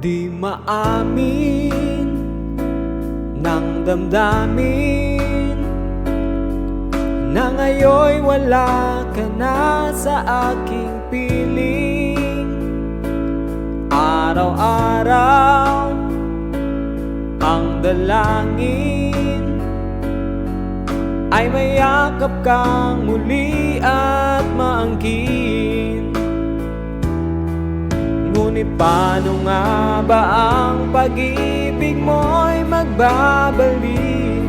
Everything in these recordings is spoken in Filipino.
Di maamin ng damdamin na ngayon'y wala ka na sa aking piling. Araw-araw ang dalangin ay mayakap kang muli at maangkin. Ngunit paano nga ba ang pag-ibig mo'y magbabalik?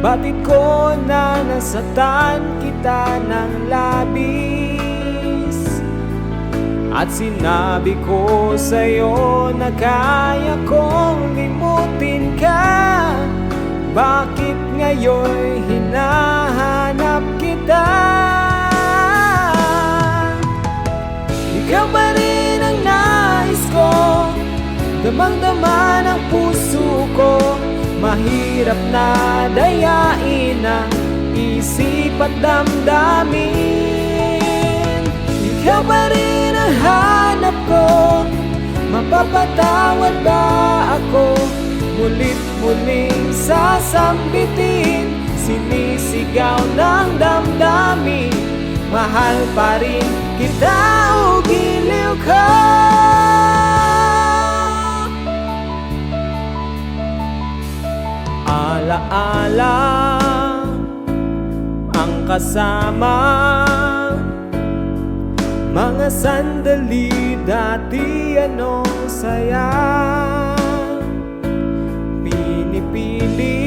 Batid ko na nasaktan kita ng labis, at sinabi ko sa'yo na kaya kong limutin ka. Bakit ngayon'y hinahanap kita? Ikaw pa rin ang nais ko, damang-dama ng puso ko. Mahirap na dayain ang isip at damdamin. Ikaw pa rin ang hanap ko, mapapatawad ba ako? Mulit-muling sasambitin, sinisigaw ng damdamin. Mahal pa rin kita o giliw ka. Alaala ang kasama, mga sandali dati anong saya. Pinipilit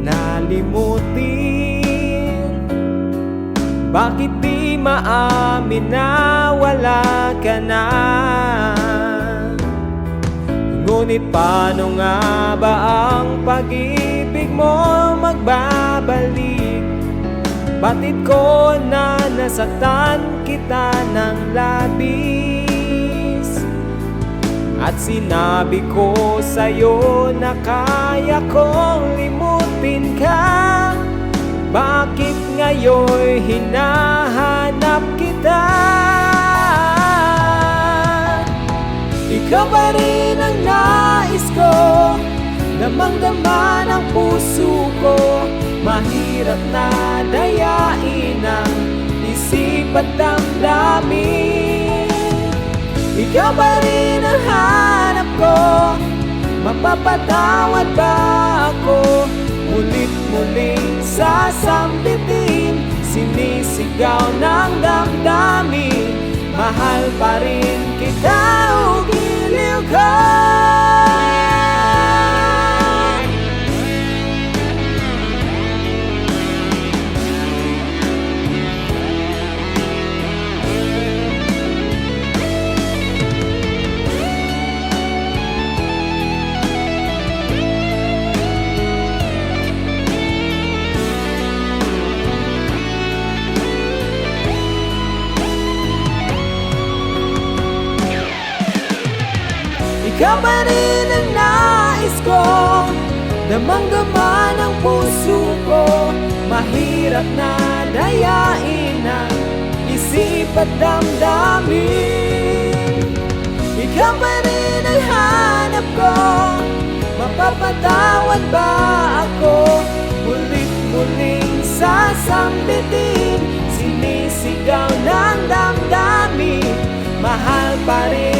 nalimutin, bakit di maamin na wala ka na? Ngunit paano nga ba ang pag-ibig mo magbabalik? Batid ko na nasaktan kita ng labis, at sinabi ko sa'yo na kaya kong limutin ka. Bakit ngayon'y hinahanap kita? Ikaw pa rin ang nais ko, damang-dama ng puso ko. Mahirap na dayain ang isip at damdamin. Ikaw pa rin ang hanap ko, mapapatawad ba ako? Mulit-muling sasambitin, sinisigaw ng damdamin. Mahal pa rin kita o giliw ka. Ikaw pa rin ang nais ko, damang-dama ng puso ko. Mahirap na dayain ang isip at damdamin. Ikaw pa rin ang hanap ko, mapapatawad ba ako? Mulit-muling sasambitin, sinisigaw ng damdamin. Mahal pa rin